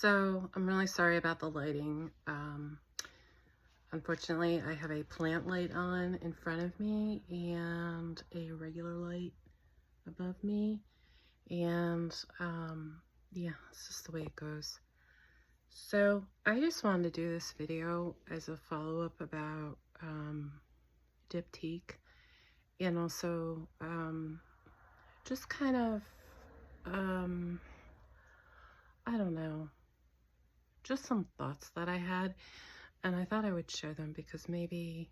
So I'm really sorry about the lighting. Unfortunately, I have a plant light on in front of me and a regular light above me. And yeah, it's just the way it goes. So I just wanted to do this video as a follow-up about Diptyque, and also just kind of, I don't know, just some thoughts that I had, and I thought I would share them because maybe,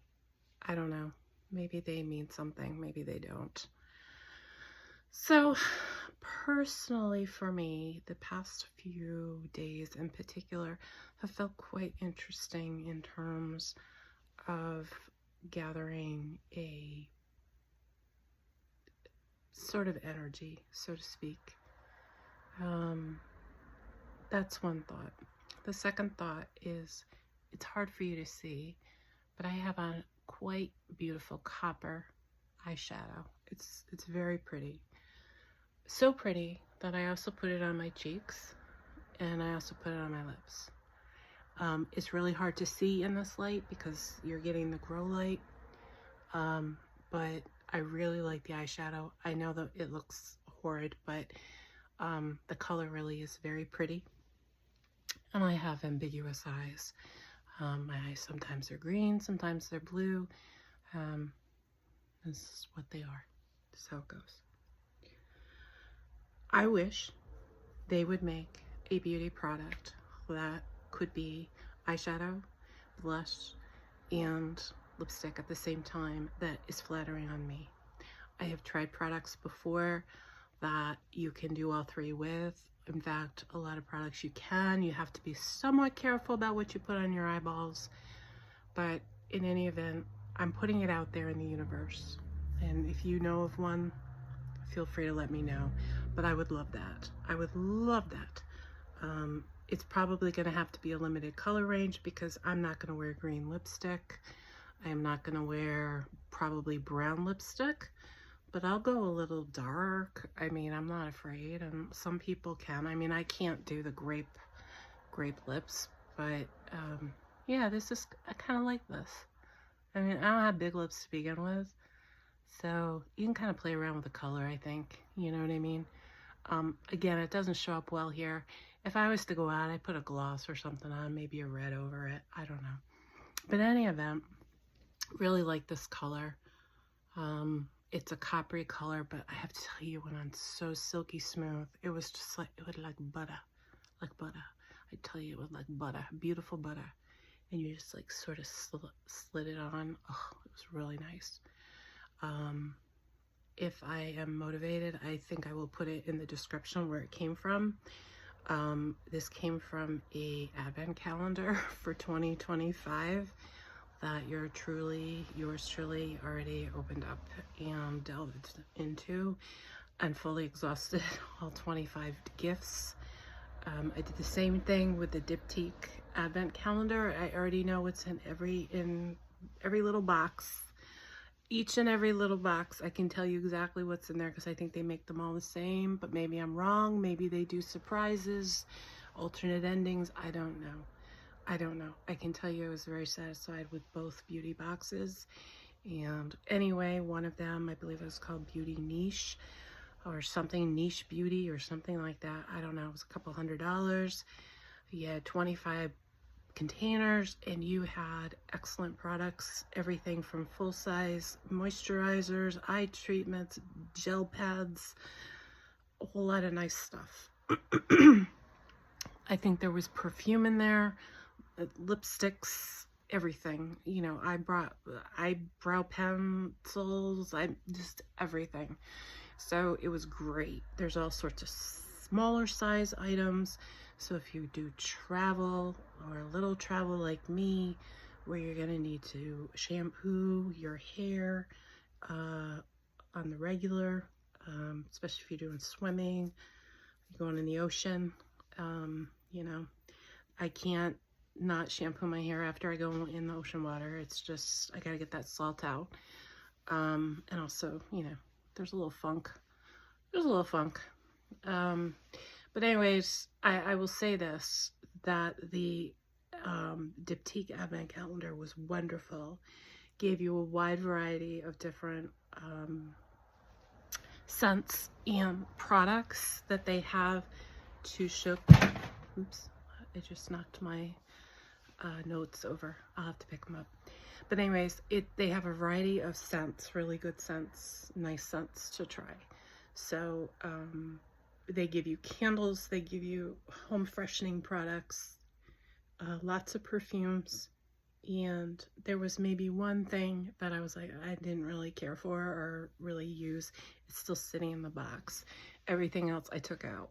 I don't know, maybe they mean something, maybe they don't. So personally for me, the past few days in particular have felt quite interesting in terms of gathering a sort of energy, so to speak. That's one thought. The second thought is, it's hard for you to see, but I have on quite beautiful copper eyeshadow. It's very pretty. So pretty that I also put it on my cheeks, and I also put it on my lips. It's really hard to see in this light because you're getting the grow light, but I really like the eyeshadow. I know that it looks horrid, but the color really is very pretty. And I have ambiguous eyes. My eyes sometimes are green, sometimes they're blue. This is what they are. So it goes. I wish they would make a beauty product that could be eyeshadow, blush, and lipstick at the same time that is flattering on me. I have tried products before that you can do all three with. In fact, a lot of products you can. You have to be somewhat careful about what you put on your eyeballs. But in any event, I'm putting it out there in the universe. And if you know of one, feel free to let me know. But I would love that. I would love that. It's probably going to have to be a limited color range because I'm not going to wear green lipstick. I am not going to wear probably brown lipstick. But I'll go a little dark. I mean, I'm not afraid, and some people can. I mean, I can't do the grape lips, but yeah, I kind of like this. I mean, I don't have big lips to begin with, so you can kind of play around with the color, I think. You know what I mean? Again, it doesn't show up well here. If I was to go out, I'd put a gloss or something on, maybe a red over it. I don't know. But in any event, really like this color. It's a coppery color, but I have to tell you, it went on so silky smooth. It was just like, it was like butter, like butter. I tell you, it was like butter, beautiful butter. And you just like sort of slid it on. Oh, it was really nice. If I am motivated, I think I will put it in the description where it came from. This came from a advent calendar for 2025. That yours truly already opened up and delved into and fully exhausted all 25 gifts. I did the same thing with the Diptyque Advent calendar. I already know what's in every little box. Each and every little box, I can tell you exactly what's in there because I think they make them all the same, but maybe I'm wrong. Maybe they do surprises, alternate endings. I don't know. I can tell you I was very satisfied with both beauty boxes. And anyway, one of them, I believe it was called Beauty Niche or something, Niche Beauty or something like that. I don't know. It was a couple $100. You had 25 containers and you had excellent products. Everything from full-size moisturizers, eye treatments, gel pads, a whole lot of nice stuff. I think there was perfume in there. Lipsticks, everything, you know. I brought eyebrow pencils, just everything. So it was great. There's all sorts of smaller size items. So if you do travel or a little travel like me, where you're gonna need to shampoo your hair on the regular, especially if you're doing swimming, going in the ocean, you know, I can't not shampoo my hair after I go in the ocean water. It's just, I gotta get that salt out. And also, you know, there's a little funk. But anyways, I will say this. that the Diptyque Advent Calendar was wonderful. Gave you a wide variety of different scents and products that they have to show. Oops, I just knocked my notes over. I'll have to pick them up. But anyways, they have a variety of scents, really good scents, nice scents to try. So they give you candles, they give you home freshening products, lots of perfumes, and there was maybe one thing that I was like, I didn't really care for or really use. It's still sitting in the box. Everything else I took out.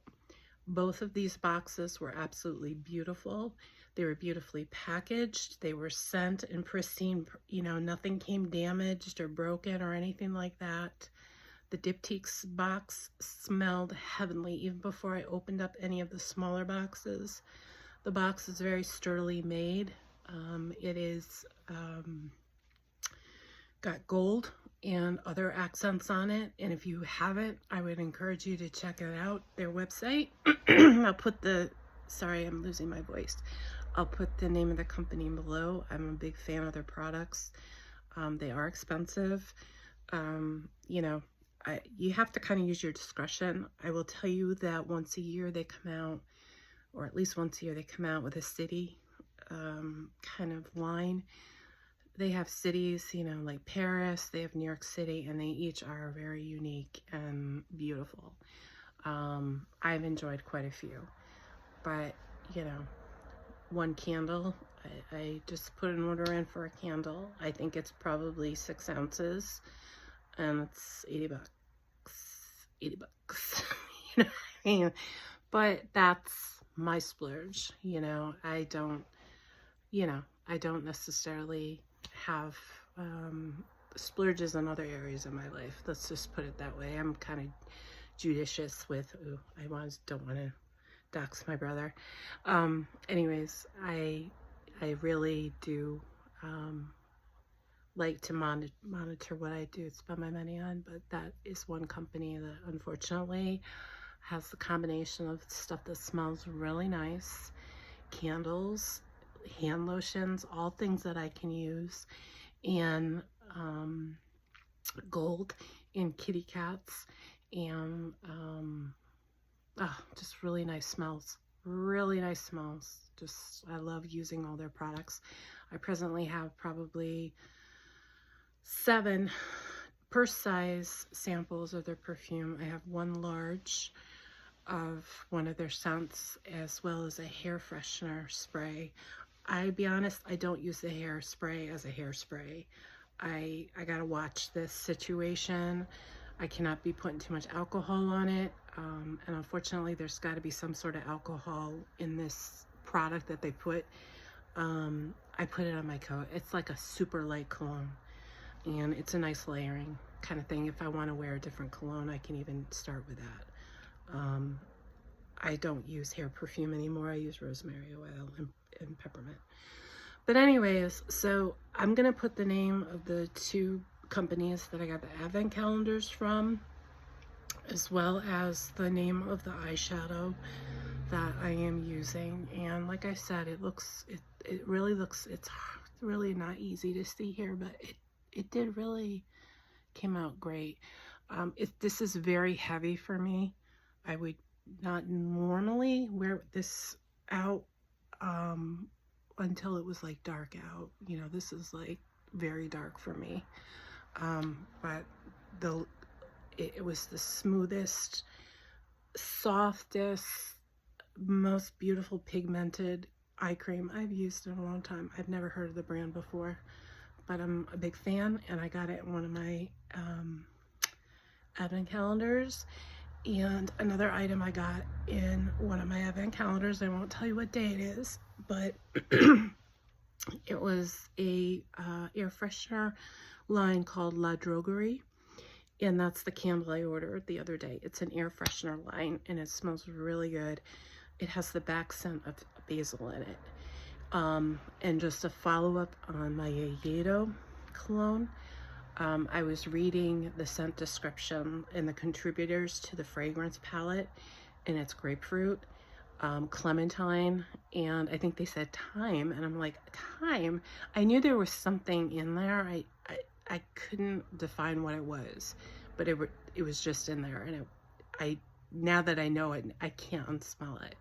Both of these boxes were absolutely beautiful. They were beautifully packaged. They were sent in pristine, you know, nothing came damaged or broken or anything like that. The Diptyque's box smelled heavenly even before I opened up any of the smaller boxes. The box is very sturdily made. It is got gold and other accents on it, and if you haven't, I would encourage you to check it out, their website. I'll put the, sorry, I'm losing my voice. I'll put the name of the company below. I'm a big fan of their products. They are expensive. You know, you have to kind of use your discretion. I will tell you that once a year they come out, or at least once a year they come out with a city kind of line. They have cities, you know, like Paris, they have New York City, and they each are very unique and beautiful. I've enjoyed quite a few, but you know, one candle, I just put an order in for a candle. I think it's probably 6 ounces, and it's 80 bucks. 80 bucks. You know what I mean? But that's my splurge. You know, I don't necessarily have splurges in other areas of my life. Let's just put it that way. I'm kind of judicious with, I don't want to dox my brother. Anyways, I really do like to monitor what I do spend my money on, but that is one company that unfortunately has the combination of stuff that smells really nice, candles, hand lotions, all things that I can use, and gold and kitty cats, and just really nice smells. Really nice smells. Just, I love using all their products. I presently have probably 7 purse size samples of their perfume. I have 1 large of one of their scents, as well as a hair freshener spray. I'll be honest, I don't use the hairspray as a hairspray. I gotta watch this situation. I cannot be putting too much alcohol on it, and unfortunately there's got to be some sort of alcohol in this product that they put. I put it on my coat. It's like a super light cologne, and it's a nice layering kind of thing. If I want to wear a different cologne, I can even start with that. I don't use hair perfume anymore. I use rosemary oil and peppermint. But anyways, so I'm gonna put the name of the 2 companies that I got the advent calendars from, as well as the name of the eyeshadow that I am using. And like I said, it really looks, it's really not easy to see here, but it did really came out great. This is very heavy for me. I would not normally wear this out until it was like dark out. You know, this is like very dark for me. But it was the smoothest, softest, most beautiful pigmented eye cream I've used in a long time. I've never heard of the brand before, but I'm a big fan, and I got it in one of my advent calendars. And another item I got in one of my advent calendars, I won't tell you what day it is, but it was a air freshener line called La Droguerie, and that's the candle I ordered the other day. It's an air freshener line, and it smells really good. It has the back scent of basil in it. And just a follow-up on my Yedo cologne, I was reading the scent description and the contributors to the fragrance palette, and it's grapefruit. clementine, and I think they said thyme, and I'm like, thyme? I knew there was something in there. I couldn't define what it was, but it was just in there, and now that I know it, I can't unsmell it.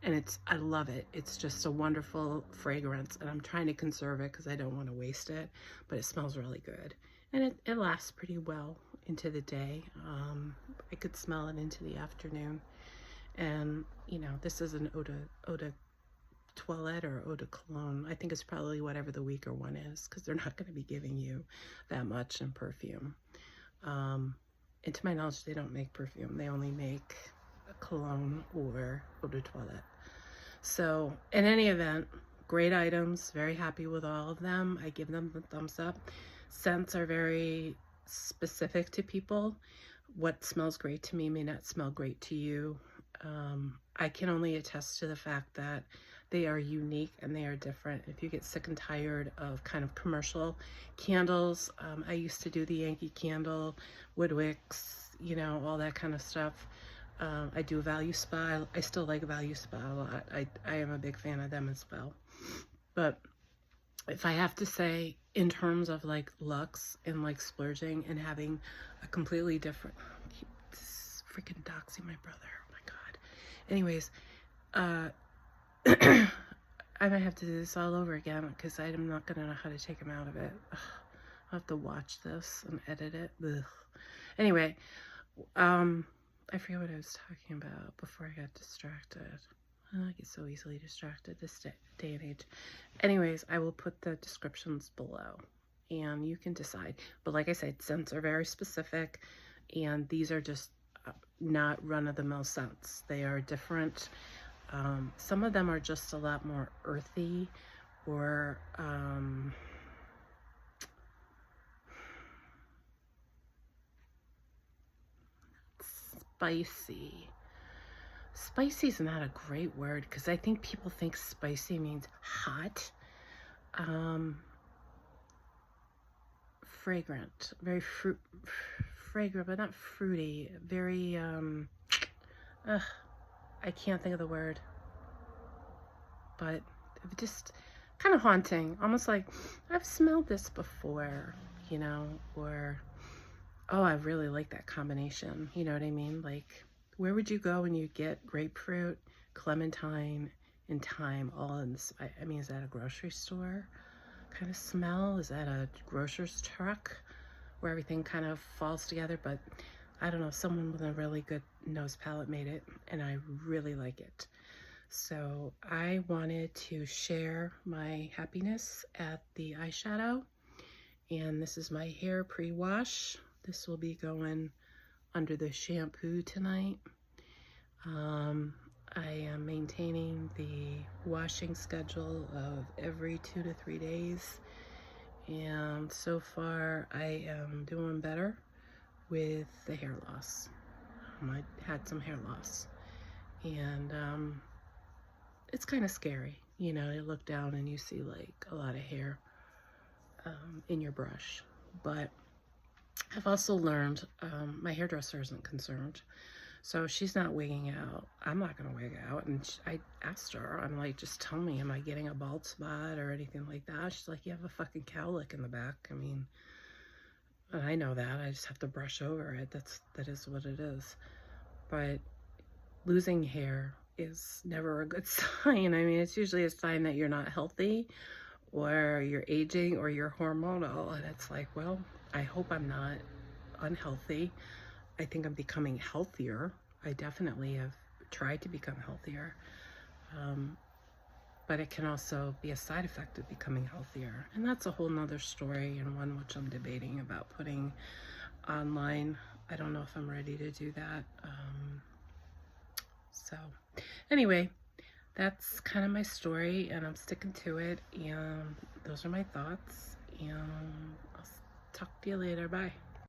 And I love it. It's just a wonderful fragrance, and I'm trying to conserve it because I don't want to waste it, but it smells really good. And it lasts pretty well into the day. I could smell it into the afternoon. And, you know, this is an eau de toilette or eau de cologne. I think it's probably whatever the weaker one is, because they're not going to be giving you that much in perfume. And to my knowledge, they don't make perfume. They only make a cologne or eau de toilette. So in any event, great items. Very happy with all of them. I give them the thumbs up. Scents are very specific to people. What smells great to me may not smell great to you. I can only attest to the fact that they are unique and they are different. If you get sick and tired of kind of commercial candles, I used to do the Yankee Candle, Woodwicks, you know, all that kind of stuff. I do Value Spa. I still like Value Spa a lot. I am a big fan of them as well. But if I have to say, in terms of like luxe and like splurging and having a completely different, this freaking doxing my brother. Oh my God. Anyways, I might have to do this all over again because I'm not going to know how to take him out of it. Ugh. I'll have to watch this and edit it. Ugh. Anyway, I forget what I was talking about before I got distracted. I get so easily distracted this day and age. Anyways, I will put the descriptions below and you can decide. But like I said, scents are very specific, and these are just not run-of-the-mill scents. They are different. Some of them are just a lot more earthy or spicy. Spicy is not a great word because I think people think spicy means hot. Fragrant, very fragrant, but not fruity. Very, I can't think of the word, but just kind of haunting, almost like I've smelled this before, you know, or, oh, I really like that combination. You know what I mean? Like, where would you go when you get grapefruit, clementine, and thyme all in this? I mean, is that a grocery store kind of smell? Is that a grocer's truck where everything kind of falls together? But I don't know, someone with a really good nose palette made it, and I really like it. So I wanted to share my happiness at the eyeshadow, and this is my hair pre-wash. This will be going under the shampoo tonight. I am maintaining the washing schedule of every 2 to 3 days, and so far I am doing better with the hair loss. I had some hair loss, and it's kind of scary, you know. You look down and you see like a lot of hair in your brush. But I've also learned my hairdresser isn't concerned, so she's not wigging out. I'm not gonna wig out. And I asked her, I'm like, just tell me, am I getting a bald spot or anything like that? She's like, you have a fucking cowlick in the back. I mean, and I know that. I just have to brush over it. That is what it is. But losing hair is never a good sign. I mean, it's usually a sign that you're not healthy, or you're aging, or you're hormonal. And it's like, well, I hope I'm not unhealthy. I think I'm becoming healthier. I definitely have tried to become healthier. But it can also be a side effect of becoming healthier. And that's a whole nother story, and one which I'm debating about putting online. I don't know if I'm ready to do that. So anyway, that's kind of my story, and I'm sticking to it. And those are my thoughts. And I'll talk to you later. Bye.